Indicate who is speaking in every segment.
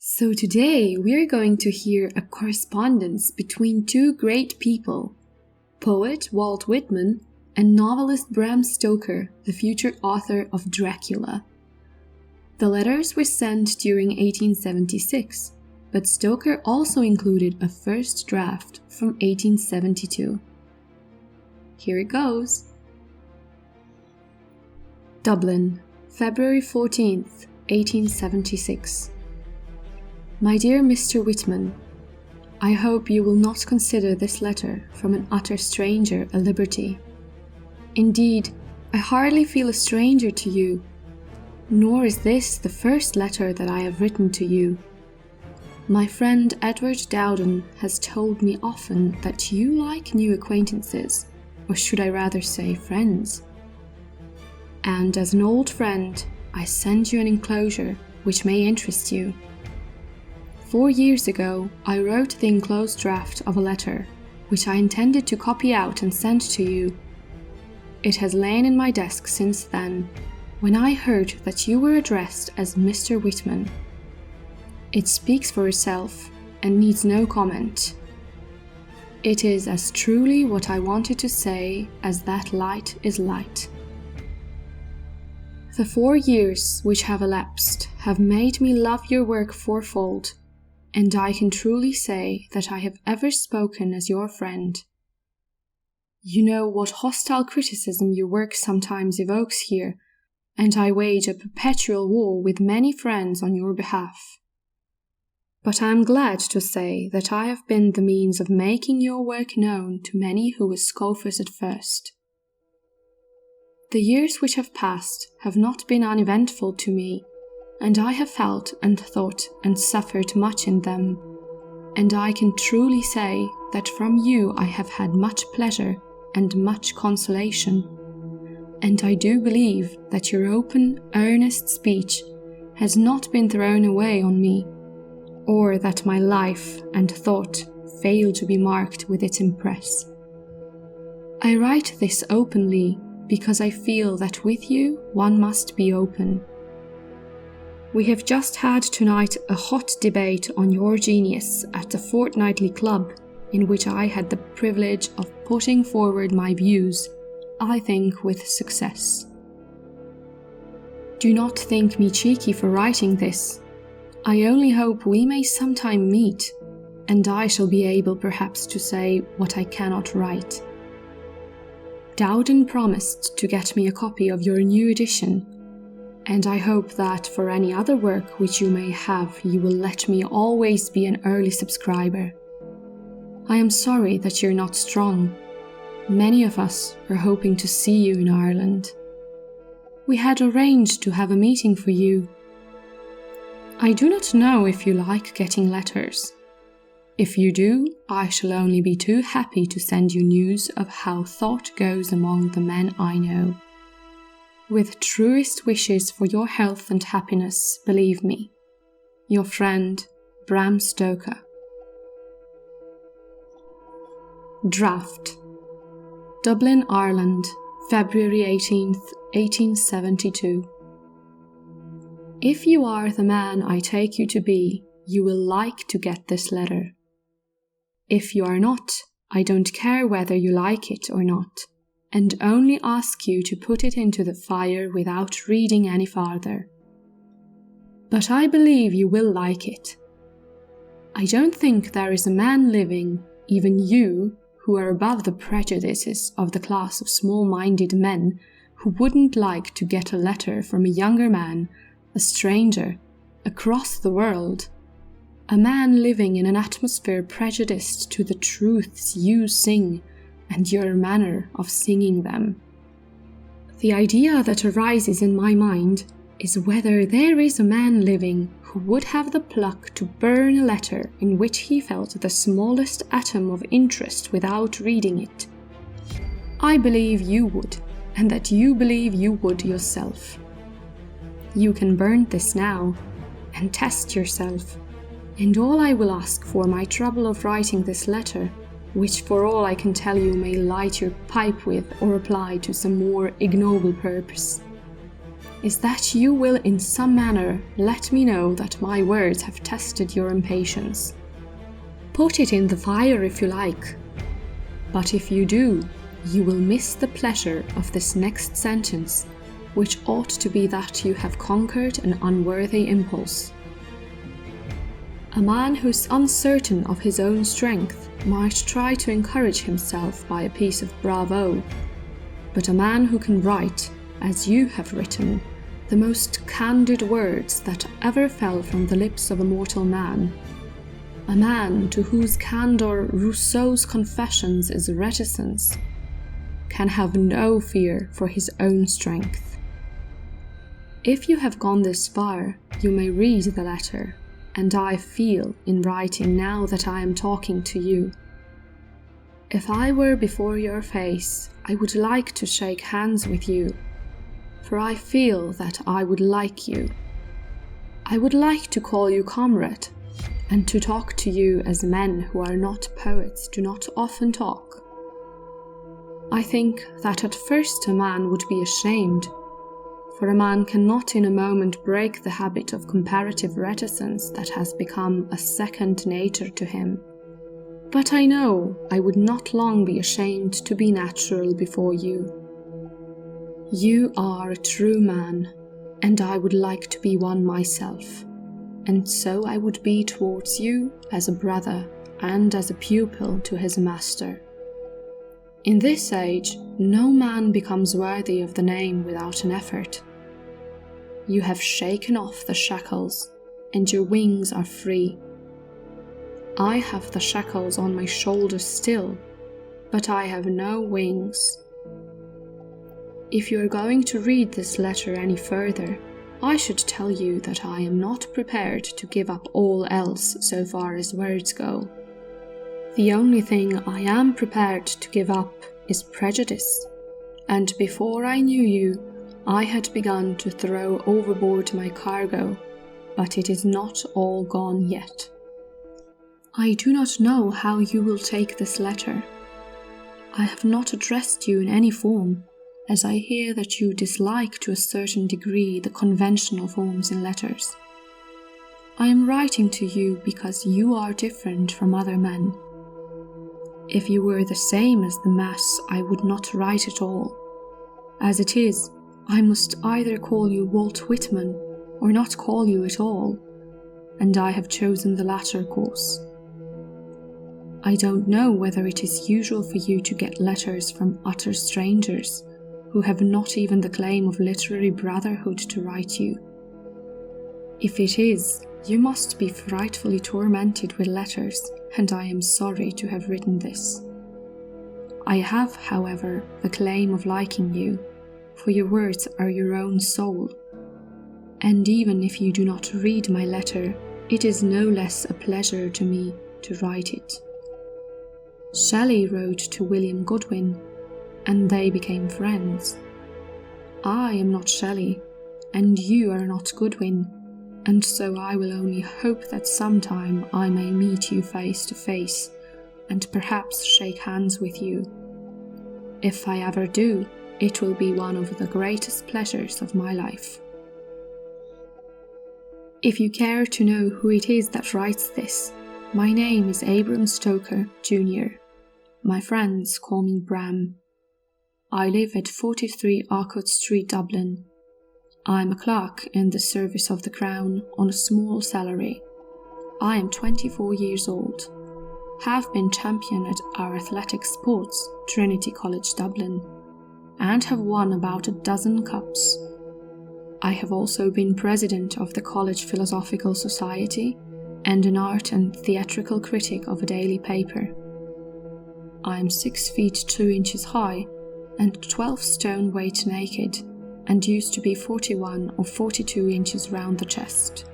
Speaker 1: So today we are going to hear a correspondence between two great people, poet Walt Whitman and novelist Bram Stoker, the future author of Dracula. The letters were sent during 1876, but Stoker also included a first draft from 1872. Here it goes. Dublin, February 14th, 1876. My dear Mr. Whitman, I hope you will not consider this letter from an utter stranger a liberty. Indeed, I hardly feel a stranger to you, nor is this the first letter that I have written to you. My friend Edward Dowden has told me often that you like new acquaintances, or should I rather say friends. And as an old friend, I send you an enclosure which may interest you. 4 years ago, I wrote the enclosed draft of a letter, which I intended to copy out and send to you. It has lain in my desk since then, when I heard that you were addressed as Mr. Whitman. It speaks for itself and needs no comment. It is as truly what I wanted to say as that light is light. The 4 years which have elapsed have made me love your work fourfold, and I can truly say that I have ever spoken as your friend. You know what hostile criticism your work sometimes evokes here, and I wage a perpetual war with many friends on your behalf. But I am glad to say that I have been the means of making your work known to many who were scoffers at first. The years which have passed have not been uneventful to me, and I have felt and thought and suffered much in them, and I can truly say that from you I have had much pleasure and much consolation, and I do believe that your open, earnest speech has not been thrown away on me, or that my life and thought fail to be marked with its impress. I write this openly because I feel that with you one must be open. We have just had tonight a hot debate on your genius at the Fortnightly Club, in which I had the privilege of putting forward my views, I think with success. Do not think me cheeky for writing this. I only hope we may sometime meet, and I shall be able perhaps to say what I cannot write. Dowden promised to get me a copy of your new edition, and I hope that for any other work which you may have, you will let me always be an early subscriber. I am sorry that you're not strong. Many of us are hoping to see you in Ireland. We had arranged to have a meeting for you. I do not know if you like getting letters. If you do, I shall only be too happy to send you news of how thought goes among the men I know. With truest wishes for your health and happiness, believe me, your friend, Bram Stoker. Draft. Dublin, Ireland, February 18th, 1872. If you are the man I take you to be, you will like to get this letter. If you are not, I don't care whether you like it or not, and only ask you to put it into the fire without reading any farther. But I believe you will like it. I don't think there is a man living, even you, who are above the prejudices of the class of small-minded men, who wouldn't like to get a letter from a younger man, a stranger, across the world, a man living in an atmosphere prejudiced to the truths you sing and your manner of singing them. The idea that arises in my mind is whether there is a man living who would have the pluck to burn a letter in which he felt the smallest atom of interest without reading it. I believe you would, and that you believe you would yourself. You can burn this now, and test yourself, and all I will ask for my trouble of writing this letter, which for all I can tell you may light your pipe with or apply to some more ignoble purpose, is that you will in some manner let me know that my words have tested your impatience. Put it in the fire if you like. But if you do, you will miss the pleasure of this next sentence, which ought to be that you have conquered an unworthy impulse. A man who's uncertain of his own strength might try to encourage himself by a piece of bravo, but a man who can write, as you have written, the most candid words that ever fell from the lips of a mortal man, a man to whose candour Rousseau's Confessions is reticence, can have no fear for his own strength. If you have gone this far, you may read the letter, and I feel in writing now that I am talking to you. If I were before your face, I would like to shake hands with you, for I feel that I would like you. I would like to call you comrade, and to talk to you as men who are not poets do not often talk. I think that at first a man would be ashamed, for a man cannot in a moment break the habit of comparative reticence that has become a second nature to him. But I know I would not long be ashamed to be natural before you. You are a true man, and I would like to be one myself, and so I would be towards you as a brother and as a pupil to his master. In this age, no man becomes worthy of the name without an effort. You have shaken off the shackles, and your wings are free. I have the shackles on my shoulders still, but I have no wings. If you are going to read this letter any further, I should tell you that I am not prepared to give up all else so far as words go. The only thing I am prepared to give up is prejudice, and before I knew you, I had begun to throw overboard my cargo, but it is not all gone yet. I do not know how you will take this letter. I have not addressed you in any form, as I hear that you dislike to a certain degree the conventional forms in letters. I am writing to you because you are different from other men. If you were the same as the mass, I would not write at all. As it is, I must either call you Walt Whitman or not call you at all, and I have chosen the latter course. I don't know whether it is usual for you to get letters from utter strangers who have not even the claim of literary brotherhood to write you. If it is, you must be frightfully tormented with letters, and I am sorry to have written this. I have, however, the claim of liking you, for your words are your own soul, and even if you do not read my letter, it is no less a pleasure to me to write it. Shelley wrote to William Godwin, and they became friends. I am not Shelley, and you are not Godwin, and so I will only hope that sometime I may meet you face to face, and perhaps shake hands with you. If I ever do, it will be one of the greatest pleasures of my life. If you care to know who it is that writes this, my name is Abram Stoker, Jr. My friends call me Bram. I live at 43 Arcot Street, Dublin. I am a clerk in the service of the Crown on a small salary. I am 24 years old, have been champion at our athletic sports, Trinity College, Dublin, and have won about 12 cups. I have also been president of the College Philosophical Society and an art and theatrical critic of a daily paper. I am 6 feet 2 inches high and 12 stone weight naked, and used to be 41 or 42 inches round the chest.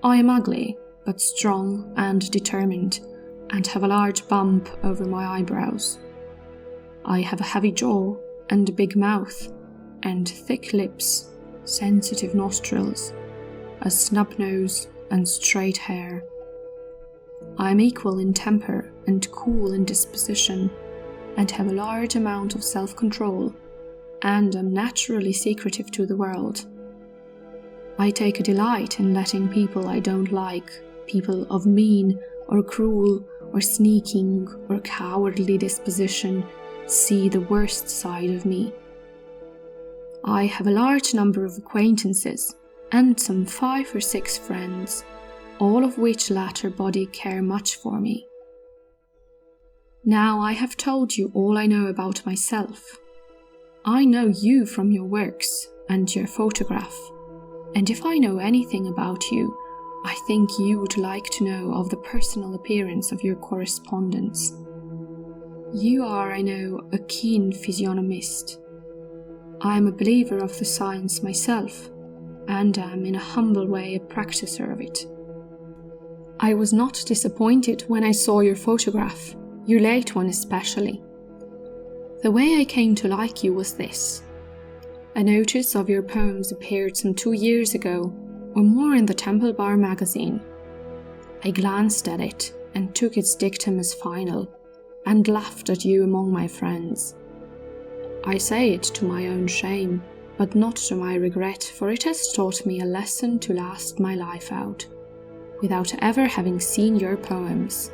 Speaker 1: I am ugly, but strong and determined, and have a large bump over my eyebrows. I have a heavy jaw and a big mouth, and thick lips, sensitive nostrils, a snub nose and straight hair. I am equal in temper and cool in disposition, and have a large amount of self-control, and am naturally secretive to the world. I take a delight in letting people I don't like, people of mean or cruel or sneaking or cowardly disposition, see the worst side of me. I have a large number of acquaintances and some 5 or 6 friends, all of which latter body care much for me. Now I have told you all I know about myself. I know you from your works and your photograph, and if I know anything about you, I think you would like to know of the personal appearance of your correspondence. You are, I know, a keen physiognomist. I am a believer of the science myself, and am in a humble way a practicer of it. I was not disappointed when I saw your photograph, your late one especially. The way I came to like you was this. A notice of your poems appeared some 2 years ago, or more, in the Temple Bar magazine. I glanced at it and took its dictum as final, and laughed at you among my friends. I say it to my own shame, but not to my regret, for it has taught me a lesson to last my life out, without ever having seen your poems.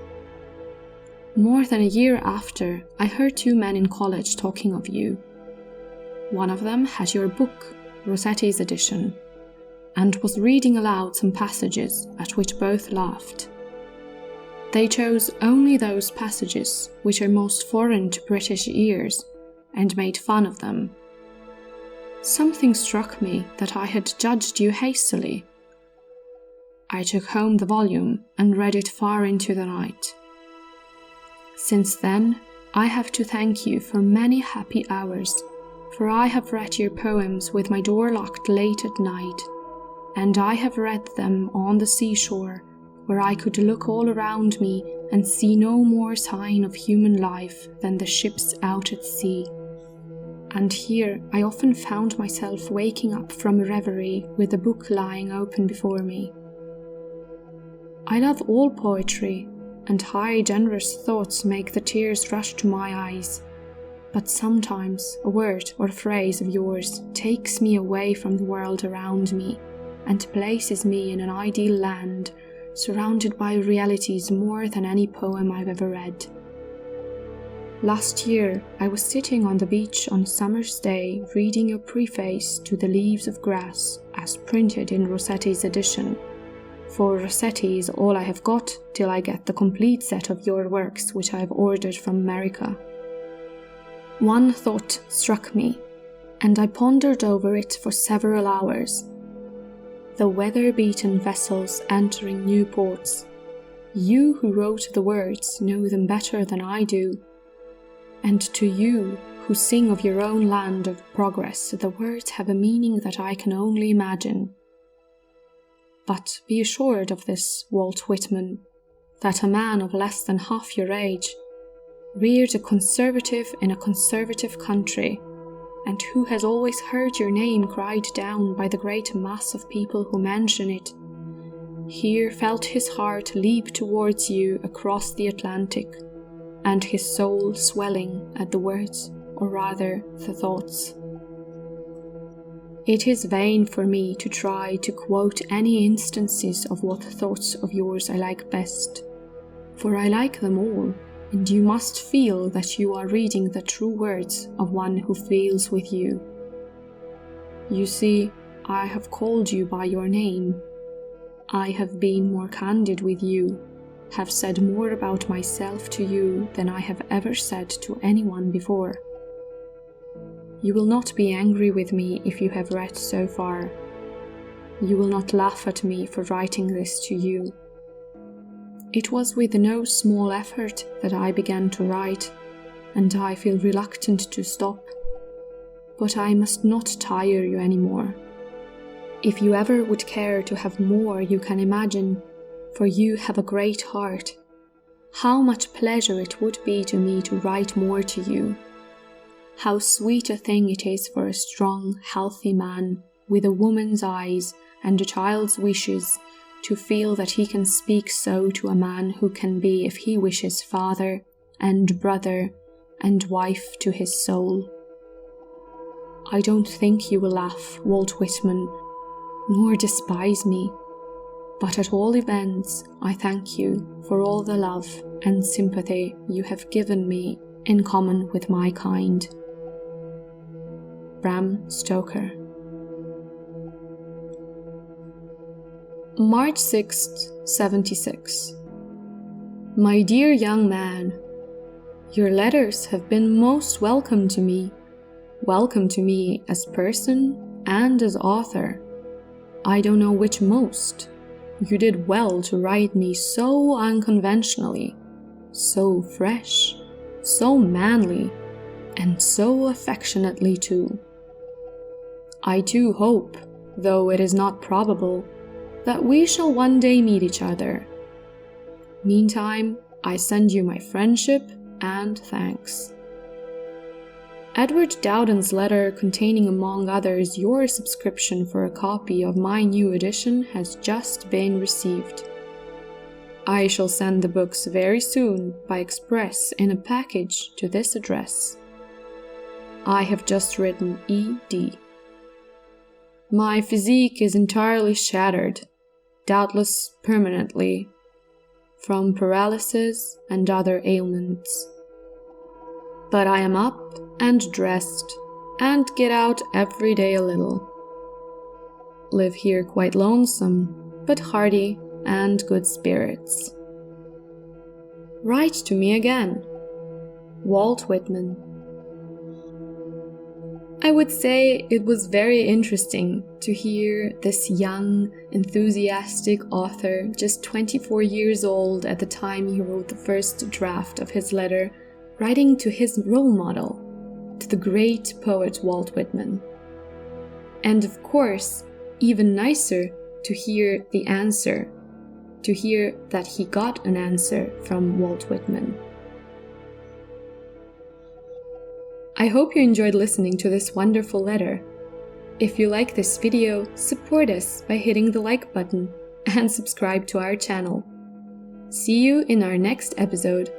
Speaker 1: More than a year after, I heard 2 men in college talking of you. One of them had your book, Rossetti's edition, and was reading aloud some passages at which both laughed. They chose only those passages which are most foreign to British ears, and made fun of them. Something struck me that I had judged you hastily. I took home the volume and read it far into the night. Since then, I have to thank you for many happy hours, for I have read your poems with my door locked late at night, and I have read them on the seashore, where I could look all around me and see no more sign of human life than the ships out at sea. And here I often found myself waking up from a reverie with the book lying open before me. I love all poetry, and high, generous thoughts make the tears rush to my eyes. But sometimes a word or phrase of yours takes me away from the world around me, and places me in an ideal land, surrounded by realities more than any poem I've ever read. Last year, I was sitting on the beach on a summer's day reading your preface to The Leaves of Grass, as printed in Rossetti's edition. For Rossetti is all I have got till I get the complete set of your works which I have ordered from America. One thought struck me, and I pondered over it for several hours. The weather-beaten vessels entering new ports. You who wrote the words know them better than I do. And to you, who sing of your own land of progress, the words have a meaning that I can only imagine. But be assured of this, Walt Whitman, that a man of less than half your age, reared a conservative in a conservative country, and who has always heard your name cried down by the great mass of people who mention it, here felt his heart leap towards you across the Atlantic, and his soul swelling at the words, or rather the thoughts. It is vain for me to try to quote any instances of what thoughts of yours I like best, for I like them all, and you must feel that you are reading the true words of one who feels with you. You see, I have called you by your name. I have been more candid with you, have said more about myself to you than I have ever said to anyone before. You will not be angry with me if you have read so far. You will not laugh at me for writing this to you. It was with no small effort that I began to write, and I feel reluctant to stop. But I must not tire you any more. If you ever would care to have more, you can imagine, for you have a great heart, how much pleasure it would be to me to write more to you. How sweet a thing it is for a strong, healthy man, with a woman's eyes and a child's wishes, to feel that he can speak so to a man who can be, if he wishes, father and brother and wife to his soul. I don't think you will laugh, Walt Whitman, nor despise me. But at all events, I thank you for all the love and sympathy you have given me in common with my kind. Bram Stoker. March 6th, 76. My dear young man, your letters have been most welcome to me as person and as author. I don't know which most. You did well to write me so unconventionally, so fresh, so manly, and so affectionately too. I too hope, though it is not probable, that we shall one day meet each other. Meantime, I send you my friendship and thanks. Edward Dowden's letter containing among others your subscription for a copy of my new edition has just been received. I shall send the books very soon by express in a package to this address. I have just written E.D. My physique is entirely shattered, doubtless permanently, from paralysis and other ailments. But I am up and dressed, and get out every day a little. Live here quite lonesome, but hearty and good spirits. Write to me again. Walt Whitman. I would say it was very interesting to hear this young, enthusiastic author, just 24 years old at the time he wrote the first draft of his letter, writing to his role model, to the great poet Walt Whitman. And of course, even nicer to hear the answer, to hear that he got an answer from Walt Whitman. I hope you enjoyed listening to this wonderful letter. If you like this video, support us by hitting the like button and subscribe to our channel. See you in our next episode.